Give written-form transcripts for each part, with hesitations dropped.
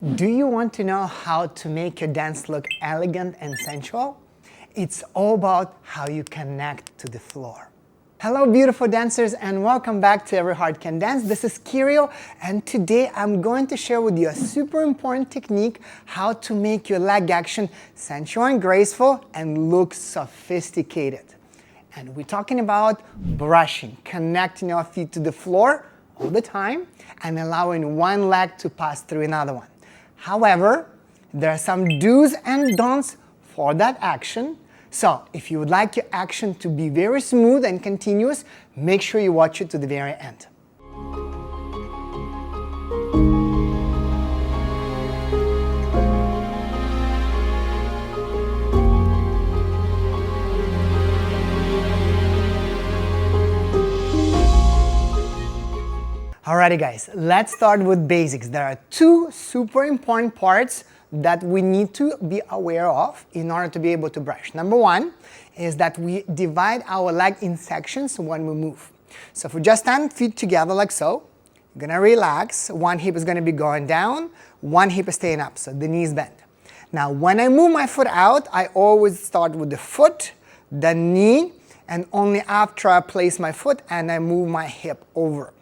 Do you want to know how to make your dance look elegant and sensual? It's all about how you connect to the floor. Hello beautiful dancers and welcome back to Every Heart Can Dance. This is Kyryl and today I'm going to share with you a super important technique how to make your leg action sensual and graceful and look sophisticated. And we're talking about brushing, connecting our feet to the floor all the time and allowing one leg to pass through another one. However, there are some do's and don'ts for that action. So if you would like your action to be very smooth and continuous, make sure you watch it to the very end. Alrighty guys, let's start with basics. There are two super important parts that we need to be aware of in order to be able to brush. Number one is that we divide our leg in sections when we move. So if we just stand feet together like so, you're gonna relax. One hip is gonna be going down, one hip is staying up, so the knees bend. Now when I move my foot out, I always start with the foot, the knee, and only after I place my foot and I move my hip over.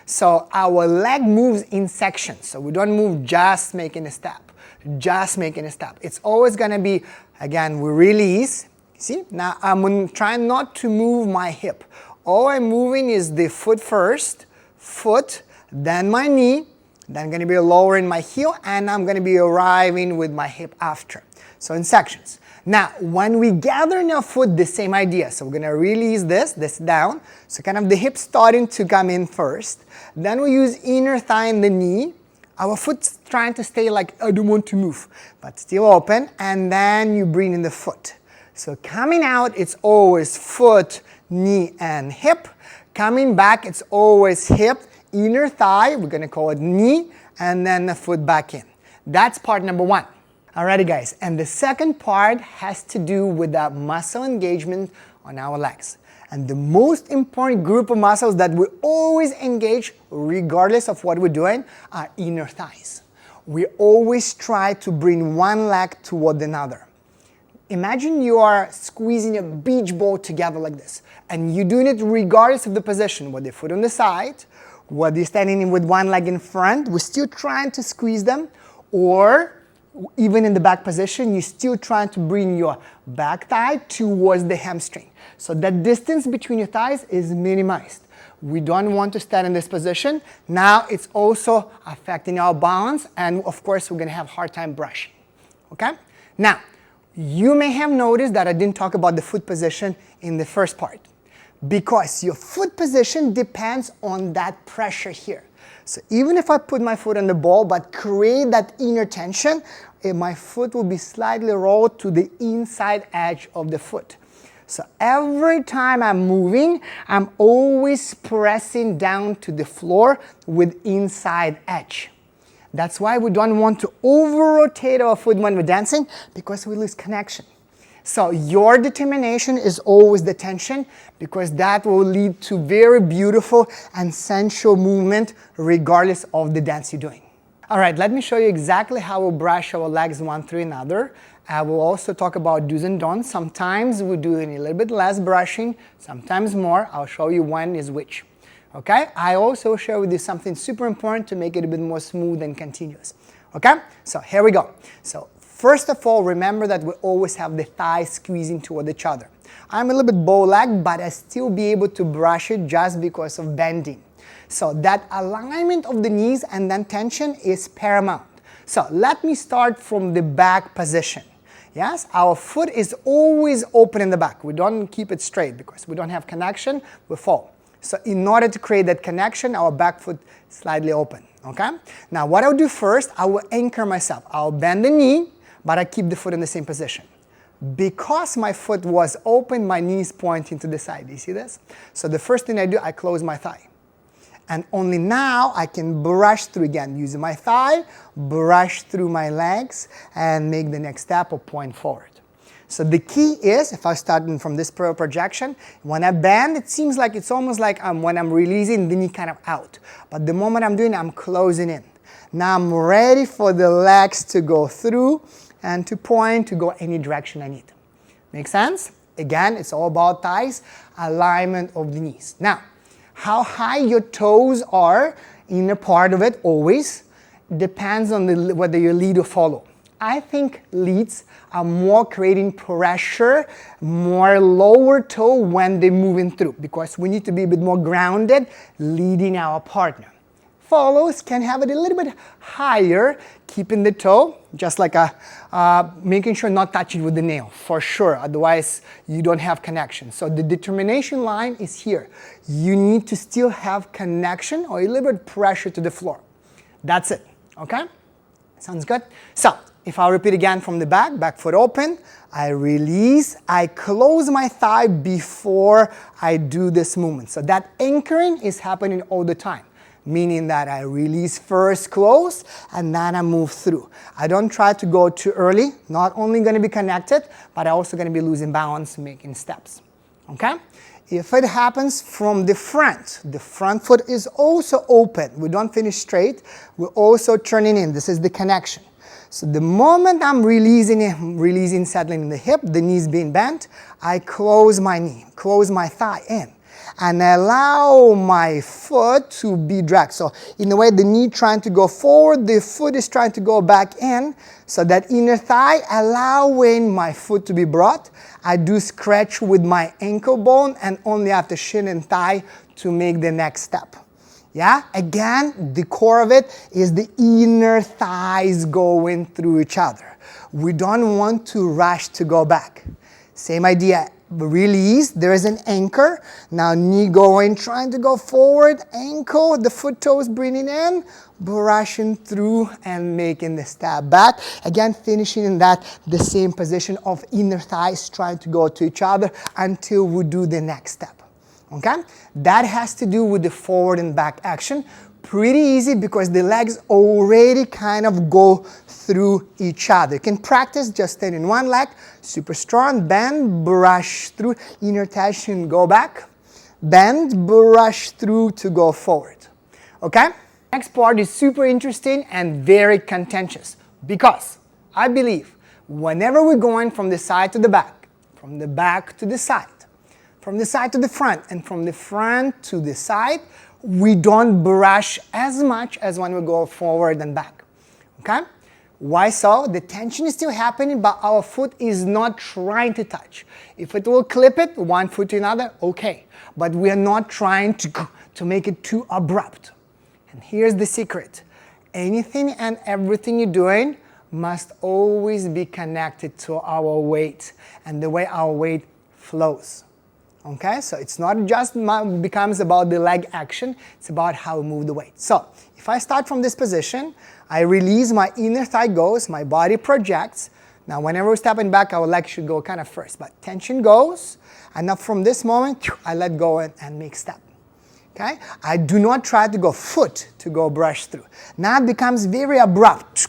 So our leg moves in sections, so we don't move just making a step, just making a step. It's always going to be, again, we release. See, now I'm trying not to move my hip. All I'm moving is the foot first, foot, then my knee, then I'm going to be lowering my heel, and I'm going to be arriving with my hip after. So in sections. Now, when we gather in our foot, the same idea. So we're going to release this down. So kind of the hip starting to come in first. Then we use inner thigh and the knee. Our foot's trying to stay like, I don't want to move, but still open. And then you bring in the foot. So coming out, it's always foot, knee, and hip. Coming back, it's always hip, inner thigh, we're going to call it knee, and then the foot back in. That's part number one. Alrighty guys, and the second part has to do with the muscle engagement on our legs. And the most important group of muscles that we always engage, regardless of what we're doing, are inner thighs. We always try to bring one leg toward another. Imagine you are squeezing a beach ball together like this, and you're doing it regardless of the position, whether foot on the side, whether you're standing with one leg in front, we're still trying to squeeze them, or even in the back position, you're still trying to bring your back thigh towards the hamstring. So that distance between your thighs is minimized. We don't want to stand in this position. Now it's also affecting our balance, and of course we're going to have a hard time brushing. Okay? Now, you may have noticed that I didn't talk about the foot position in the first part, because your foot position depends on that pressure here. So even if I put my foot on the ball but create that inner tension, my foot will be slightly rolled to the inside edge of the foot. So every time I'm moving, I'm always pressing down to the floor with inside edge. That's why we don't want to over-rotate our foot when we're dancing, because we lose connection. So your determination is always the tension, because that will lead to very beautiful and sensual movement regardless of the dance you're doing. Alright, let me show you exactly how we'll brush our legs one through another. I will also talk about do's and don'ts. Sometimes we're doing a little bit less brushing, sometimes more. I'll show you when is which. Okay? I also share with you something super important to make it a bit more smooth and continuous. Okay? So here we go. So first of all, remember that we always have the thighs squeezing toward each other. I'm a little bit bow-legged, but I still be able to brush it just because of bending. So that alignment of the knees and then tension is paramount. So let me start from the back position. Yes, our foot is always open in the back. We don't keep it straight because we don't have connection, we fall. So in order to create that connection, our back foot is slightly open. Okay? Now what I'll do first, I will anchor myself. I'll bend the knee, but I keep the foot in the same position. Because my foot was open, my knee is pointing to the side. Do you see this? So the first thing I do, I close my thigh. And only now I can brush through again, using my thigh, brush through my legs, and make the next step or point forward. So the key is, if I start from this projection, when I bend, it seems like it's almost like when I'm releasing the knee kind of out. But the moment I'm doing it, I'm closing in. Now I'm ready for the legs to go through and to point to go any direction I need. Make sense? Again, it's all about thighs, alignment of the knees. Now, how high your toes are in a part of it always depends on whether you lead or follow. I think leads are more creating pressure, more lower toe when they're moving through, because we need to be a bit more grounded leading our partner. Follows can have it a little bit higher, keeping the toe, just like making sure not touching with the nail, for sure, otherwise you don't have connection. So the determination line is here. You need to still have connection or a little bit pressure to the floor. That's it, okay? Sounds good? So, if I repeat again from the back foot open, I release, I close my thigh before I do this movement. So that anchoring is happening all the time, meaning that I release first, close, and then I move through. I don't try to go too early, not only going to be connected, but I'm also going to be losing balance, making steps, okay? If it happens from the front foot is also open. We don't finish straight, we're also turning in. This is the connection. So the moment I'm releasing, settling in the hip, the knees being bent, I close my knee, close my thigh in, and allow my foot to be dragged. So in a way, the knee trying to go forward, the foot is trying to go back in, so that inner thigh allowing my foot to be brought. I do scratch with my ankle bone and only after shin and thigh to make the next step. Yeah, again, the core of it is the inner thighs going through each other. We don't want to rush to go back. Same idea, release, there is an anchor. Now knee going, trying to go forward, ankle, the foot toes breathing in, brushing through and making the step back. Again, finishing in the same position of inner thighs trying to go to each other until we do the next step. Okay? That has to do with the forward and back action. Pretty easy because the legs already kind of go through each other. You can practice just standing one leg, super strong, bend, brush through, inner tension, go back, bend, brush through to go forward. Okay? Next part is super interesting and very contentious because I believe whenever we're going from the side to the back, from the back to the side, from the side to the front, and from the front to the side, we don't brush as much as when we go forward and back. Okay? Why so? The tension is still happening, but our foot is not trying to touch. If it will clip it, one foot to another, okay. But we are not trying to make it too abrupt. And here's the secret. Anything and everything you're doing must always be connected to our weight and the way our weight flows. Okay, so it's not just becomes about the leg action, it's about how we move the weight. So, if I start from this position, I release, my inner thigh goes, my body projects. Now, whenever we're stepping back, our leg should go kind of first, but tension goes, and now from this moment, I let go and make step. Okay, I do not try to go foot to go brush through. Now it becomes very abrupt,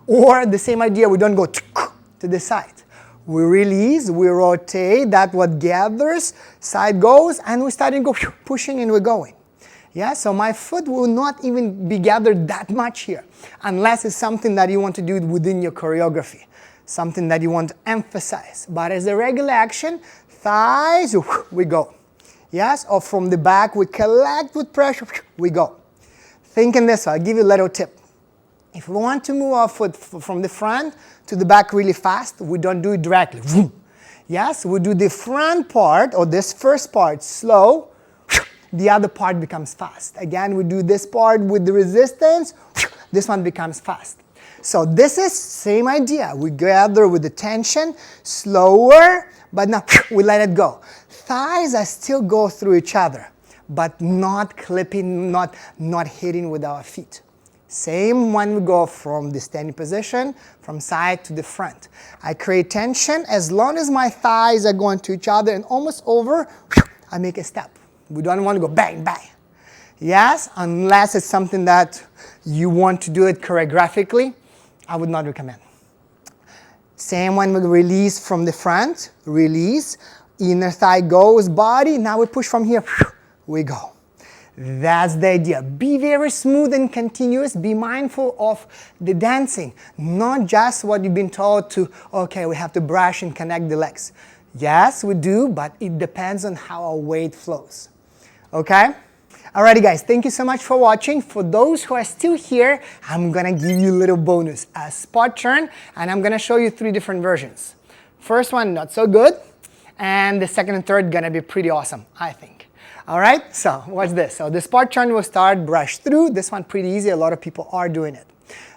or the same idea, we don't go to the side. We release, we rotate, that what gathers, side goes, and we start to go pushing and we're going. Yeah, so my foot will not even be gathered that much here, unless it's something that you want to do within your choreography, something that you want to emphasize. But as a regular action, thighs, we go. Yes, or from the back, we collect with pressure, we go. Think in this, I'll give you a little tip. If we want to move our foot from the front to the back really fast, we don't do it directly. Yes, we do the front part, or this first part, slow. The other part becomes fast. Again, we do this part with the resistance. This one becomes fast. So this is same idea. We gather with the tension, slower, but now we let it go. Thighs are still go through each other, but not clipping, not hitting with our feet. Same when we go from the standing position, from side to the front. I create tension. As long as my thighs are going to each other and almost over, I make a step. We don't want to go bang, bang. Yes, unless it's something that you want to do it choreographically, I would not recommend. Same when we release from the front, release, inner thigh goes, body, now we push from here, we go. That's the idea. Be very smooth and continuous. Be mindful of the dancing, not just what you've been told to, okay, we have to brush and connect the legs. Yes, we do, but it depends on how our weight flows. Okay? Alrighty guys, thank you so much for watching. For those who are still here, I'm gonna give you a little bonus, a spot turn, and I'm gonna show you 3 different versions. First one, not so good, and the second and third gonna be pretty awesome, I think. Alright, so watch this. So the spot turn will start brush through. This one pretty easy, a lot of people are doing it.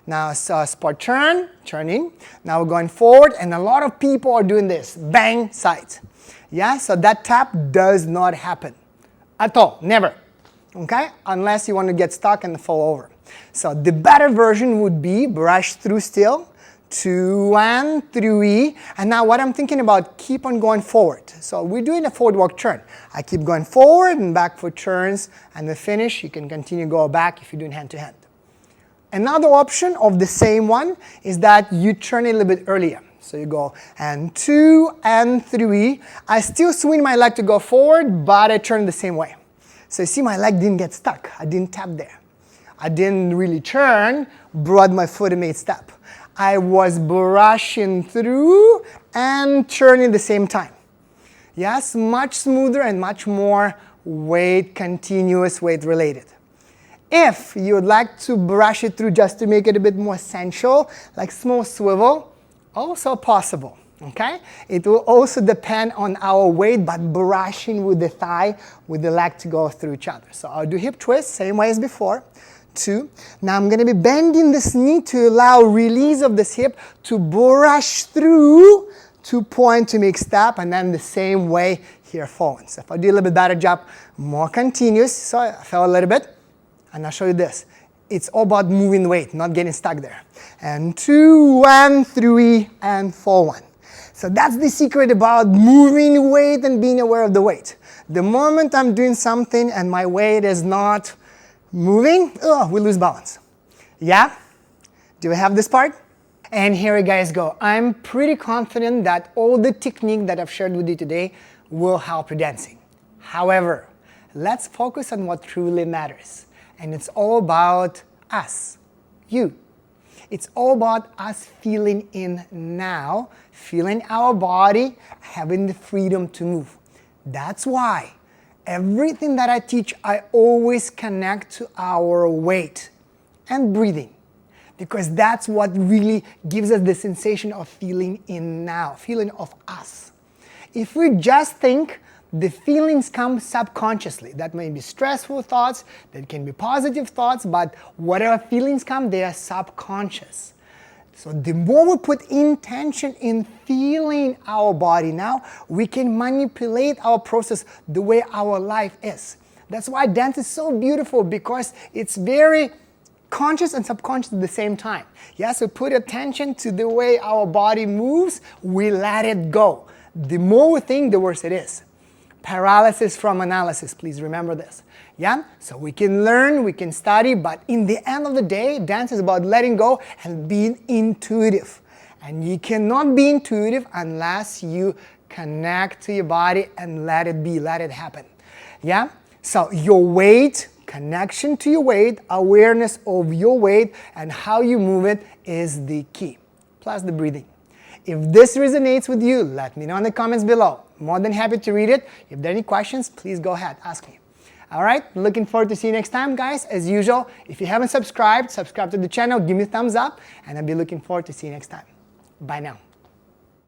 Now spot turn, turning. Now we're going forward, and a lot of people are doing this, bang, sides. Yeah, so that tap does not happen at all, never. Okay, unless you want to get stuck and fall over. So the better version would be brush through still, 2 and 3, and now what I'm thinking about, keep on going forward. So we're doing a forward walk turn. I keep going forward and back for turns, and the finish, you can continue to go back if you're doing hand to hand. Another option of the same one is that you turn it a little bit earlier. So you go and 2 and 3. I still swing my leg to go forward, but I turn the same way. So you see my leg didn't get stuck. I didn't tap there. I didn't really turn, brought my foot and made step. I was brushing through and turning at the same time. Yes, much smoother and much more weight, continuous weight related. If you would like to brush it through just to make it a bit more sensual, like small swivel, also possible. Okay? It will also depend on our weight, but brushing with the thigh, with the leg to go through each other. So I'll do hip twist, same way as before. 2. Now I'm going to be bending this knee to allow release of this hip to brush through, to point to make step, and then the same way here forward. So if I do a little bit better job, more continuous. So I fell a little bit, and I'll show you this. It's all about moving weight, not getting stuck there. And 2 and 3 and 4, 1. So that's the secret about moving weight and being aware of the weight. The moment I'm doing something and my weight is not moving, we lose balance. Yeah? Do we have this part? And here you guys go. I'm pretty confident that all the technique that I've shared with you today will help your dancing. However, let's focus on what truly matters. And it's all about us, you. It's all about us feeling in now, feeling our body, having the freedom to move. That's why everything that I teach, I always connect to our weight and breathing. Because that's what really gives us the sensation of feeling in now, feeling of us. If we just think, the feelings come subconsciously. That may be stressful thoughts, that can be positive thoughts, but whatever feelings come, they are subconscious. So the more we put intention in feeling our body now, we can manipulate our process the way our life is. That's why dance is so beautiful, because it's very conscious and subconscious at the same time. Yes, we put attention to the way our body moves, we let it go. The more we think, the worse it is. Paralysis from analysis, please remember this. Yeah? So we can learn, we can study, but in the end of the day, dance is about letting go and being intuitive. And you cannot be intuitive unless you connect to your body and let it be, let it happen. Yeah? So your weight, connection to your weight, awareness of your weight and how you move it is the key. Plus the breathing. If this resonates with you, let me know in the comments below. More than happy to read it. If there are any questions, please go ahead, ask me. All right, looking forward to see you next time, guys. As usual, if you haven't subscribed, subscribe to the channel, give me a thumbs up, and I'll be looking forward to see you next time. Bye now.